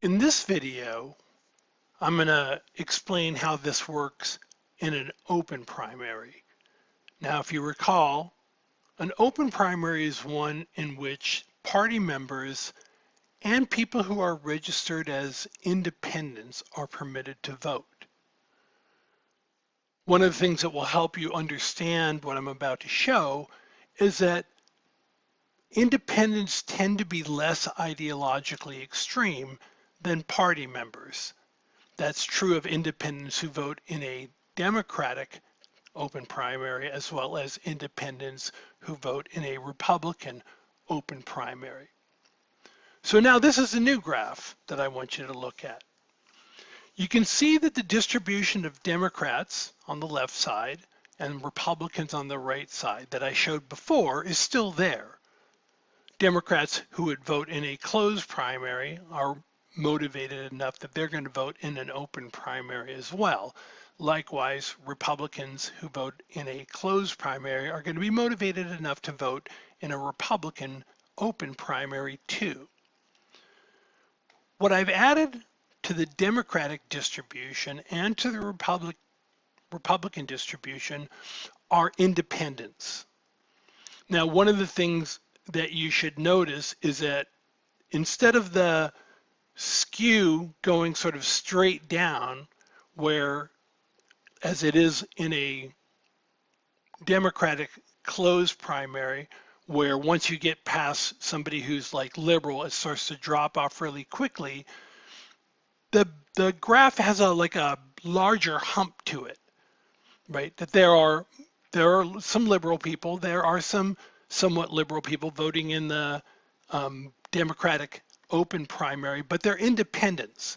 In this video, I'm going to explain how this works in an open primary. Now, if you recall, an open primary is one in which party members and people who are registered as independents are permitted to vote. One of the things that will help you understand what I'm about to show is that independents tend to be less ideologically extreme than party members. That's true of independents who vote in a Democratic open primary as well as independents who vote in a Republican open primary. So now this is a new graph that I want you to look at. You can see that the distribution of Democrats on the left side and Republicans on the right side that I showed before is still there. Democrats who would vote in a closed primary are motivated enough that they're going to vote in an open primary as well. Likewise, Republicans who vote in a closed primary are going to be motivated enough to vote in a Republican open primary too. What I've added to the Democratic distribution and to the Republican distribution are independents. Now, one of the things that you should notice is that instead of the skew going sort of straight down, where as it is in a Democratic closed primary, where once you get past somebody who's like liberal, it starts to drop off really quickly. The graph has a larger hump to it, right? That there are some liberal people, there are some somewhat liberal people voting in the Democratic open primary, but they're independents.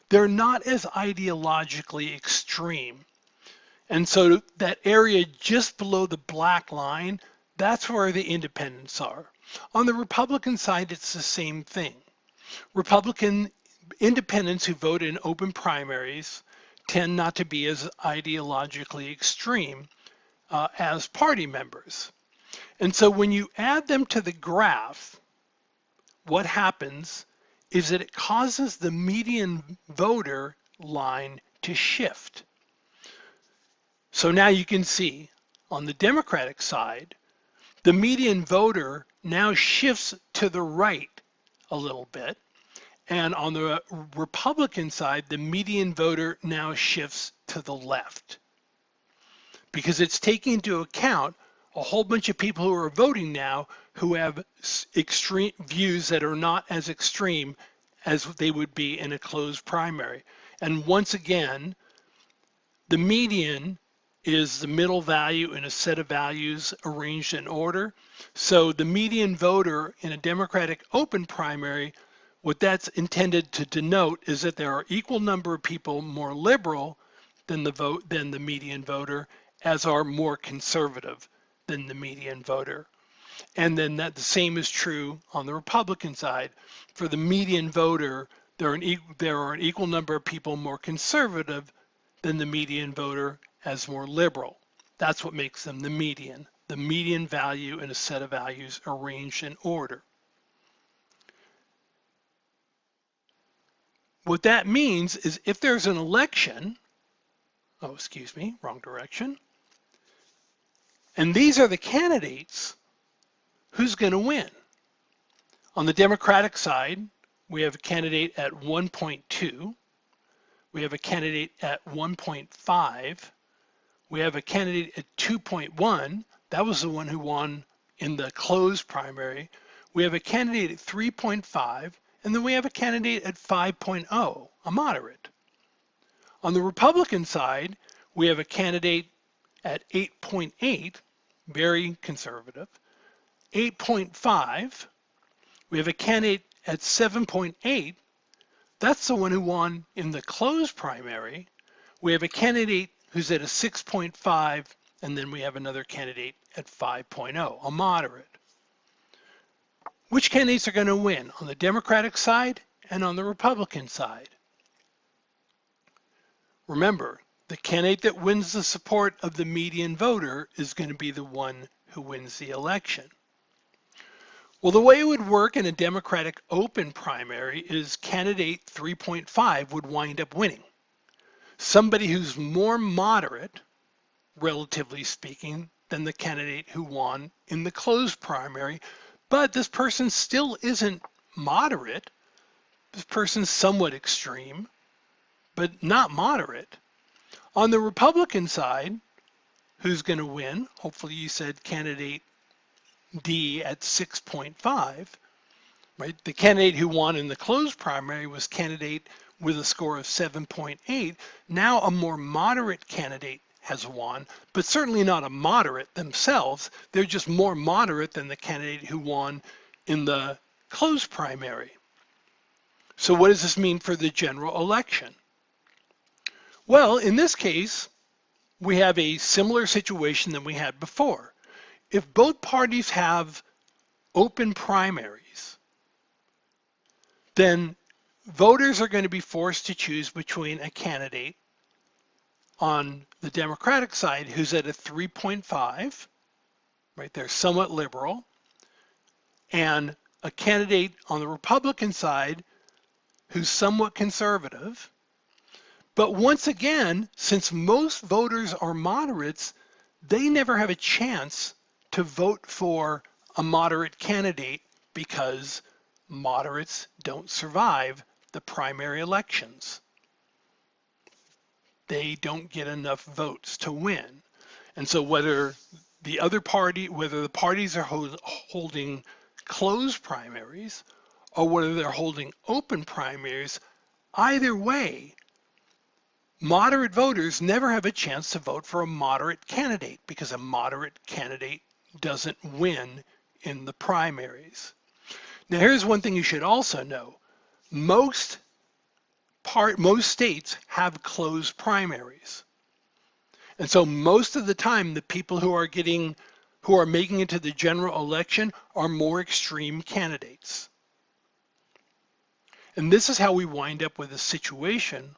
They're not as ideologically extreme. And so that area just below the black line, that's where the independents are. On the Republican side, it's the same thing. Republican independents who vote in open primaries tend not to be as ideologically extreme as party members. And so when you add them to the graph, what happens is that it causes the median voter line to shift. So now you can see on the Democratic side, the median voter now shifts to the right a little bit. And on the Republican side, the median voter now shifts to the left because it's taking into account a whole bunch of people who are voting now who have extreme views that are not as extreme as they would be in a closed primary. And once again, the median is the middle value in a set of values arranged in order. So the median voter in a Democratic open primary, what that's intended to denote is that there are equal number of people more liberal than the median voter, as are more conservative than the median voter. And then that the same is true on the Republican side. For the median voter, there are an equal number of people more conservative than the median voter as more liberal. That's what makes them the median value in a set of values arranged in order. What that means is if there's an election, oh, excuse me, wrong direction, and these are the candidates, who's going to win? On the Democratic side, we have a candidate at 1.2. We have a candidate at 1.5. We have a candidate at 2.1. That was the one who won in the closed primary. We have a candidate at 3.5. And then we have a candidate at 5.0, a moderate. On the Republican side, we have a candidate at 8.8, very conservative. 8.5, we have a candidate at 7.8. That's the one who won in the closed primary. We have a candidate who's at a 6.5, and then we have another candidate at 5.0, a moderate. Which candidates are going to win on the Democratic side and on the Republican side? Remember, the candidate that wins the support of the median voter is going to be the one who wins the election. Well, the way it would work in a Democratic open primary is candidate 3.5 would wind up winning. Somebody who's more moderate, relatively speaking, than the candidate who won in the closed primary, but this person still isn't moderate. This person's somewhat extreme, but not moderate. On the Republican side, who's going to win? Hopefully you said candidate D at 6.5, right? The candidate who won in the closed primary was candidate with a score of 7.8. Now a more moderate candidate has won, but certainly not a moderate themselves. They're just more moderate than the candidate who won in the closed primary. So what does this mean for the general election? Well, in this case, we have a similar situation than we had before. If both parties have open primaries, then voters are going to be forced to choose between a candidate on the Democratic side who's at a 3.5, right? They're somewhat liberal, and a candidate on the Republican side who's somewhat conservative. But once again, since most voters are moderates, they never have a chance to vote for a moderate candidate because moderates don't survive the primary elections. They don't get enough votes to win. And so whether the parties are holding closed primaries or whether they're holding open primaries, either way, moderate voters never have a chance to vote for a moderate candidate because a moderate candidate doesn't win in the primaries. Now, here's one thing you should also know. Most states have closed primaries. And so most of the time, the people who are making it to the general election are more extreme candidates. And this is how we wind up with a situation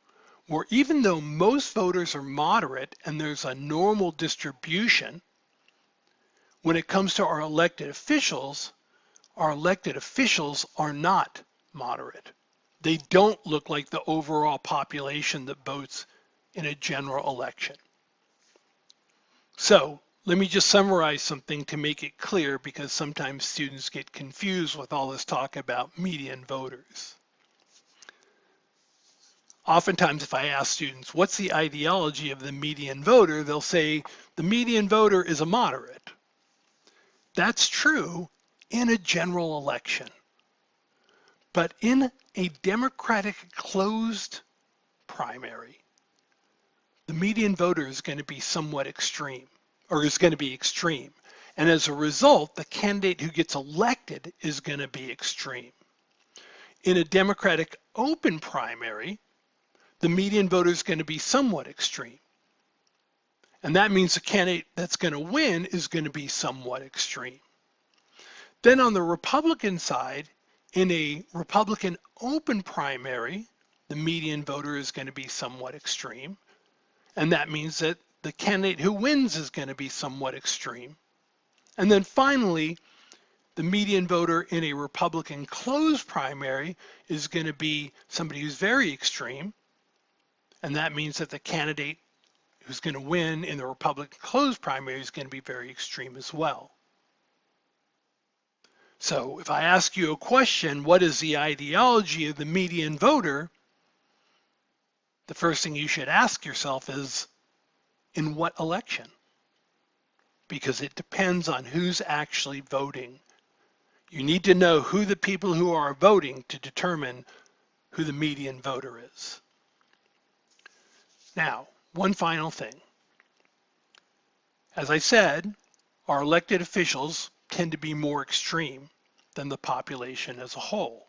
where even though most voters are moderate and there's a normal distribution, when it comes to our elected officials are not moderate. They don't look like the overall population that votes in a general election. So let me just summarize something to make it clear because sometimes students get confused with all this talk about median voters. Oftentimes, if I ask students, what's the ideology of the median voter, they'll say the median voter is a moderate. That's true in a general election. But in a Democratic closed primary, the median voter is going to be somewhat extreme, or is going to be extreme. And as a result, the candidate who gets elected is going to be extreme. In a Democratic open primary, the median voter is going to be somewhat extreme. And that means the candidate that's going to win is going to be somewhat extreme. Then on the Republican side, in a Republican open primary, the median voter is going to be somewhat extreme. And that means that the candidate who wins is going to be somewhat extreme. And then finally, the median voter in a Republican closed primary is going to be somebody who's very extreme. And that means that the candidate who's going to win in the Republican closed primary is going to be very extreme as well. So if I ask you a question, what is the ideology of the median voter? The first thing you should ask yourself is, in what election? Because it depends on who's actually voting. You need to know who the people who are voting to determine who the median voter is. Now, one final thing. As I said, our elected officials tend to be more extreme than the population as a whole.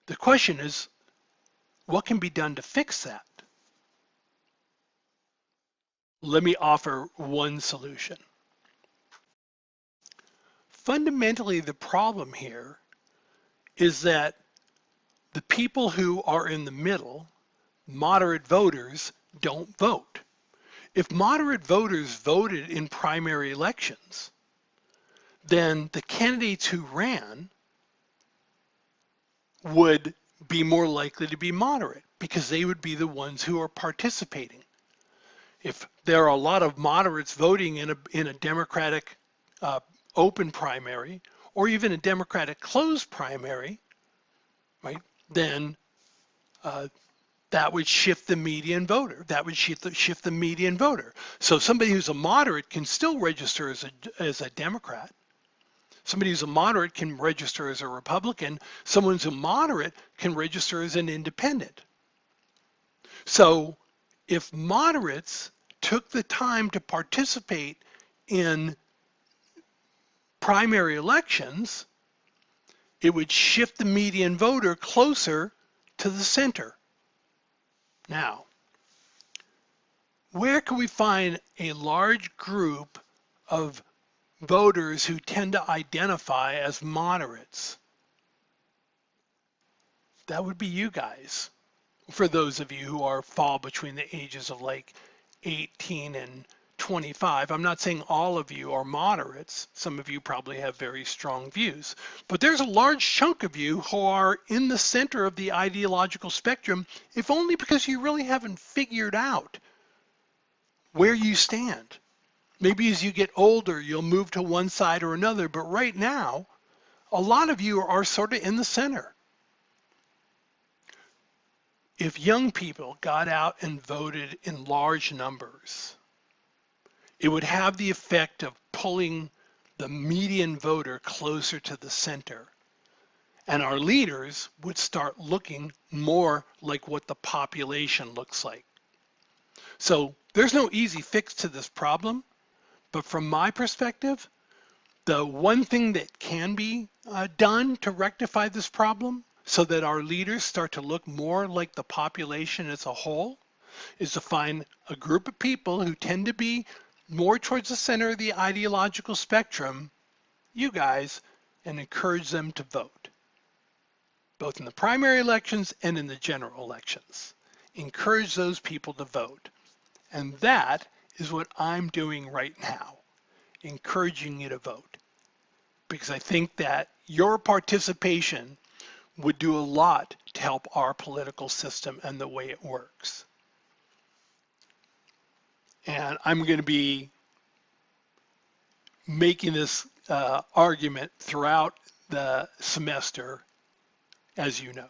The question is, what can be done to fix that? Let me offer one solution. Fundamentally, the problem here is that the people who are in the middle, moderate voters, don't vote. If moderate voters voted in primary elections, then the candidates who ran would be more likely to be moderate because they would be the ones who are participating. If there are a lot of moderates voting in a Democratic uh, open primary or even a Democratic closed primary, right, then uh, that would shift the median voter. That would shift the median voter. So somebody who's a moderate can still register as a Democrat. Somebody who's a moderate can register as a Republican. Someone who's a moderate can register as an independent. So if moderates took the time to participate in primary elections, it would shift the median voter closer to the center. Now, where can we find a large group of voters who tend to identify as moderates? That would be you guys. For those of you who fall between the ages of like 18 and 25. I'm not saying all of you are moderates. Some of you probably have very strong views, but there's a large chunk of you who are in the center of the ideological spectrum, if only because you really haven't figured out where you stand. Maybe as you get older, you'll move to one side or another, but right now, a lot of you are sort of in the center. If young people got out and voted in large numbers, it would have the effect of pulling the median voter closer to the center. And our leaders would start looking more like what the population looks like. So there's no easy fix to this problem, but from my perspective, the one thing that can be done to rectify this problem so that our leaders start to look more like the population as a whole is to find a group of people who tend to be more towards the center of the ideological spectrum, you guys, and encourage them to vote, both in the primary elections and in the general elections. Encourage those people to vote. And that is what I'm doing right now, encouraging you to vote. Because I think that your participation would do a lot to help our political system and the way it works. And I'm going to be making this argument throughout the semester, as you know.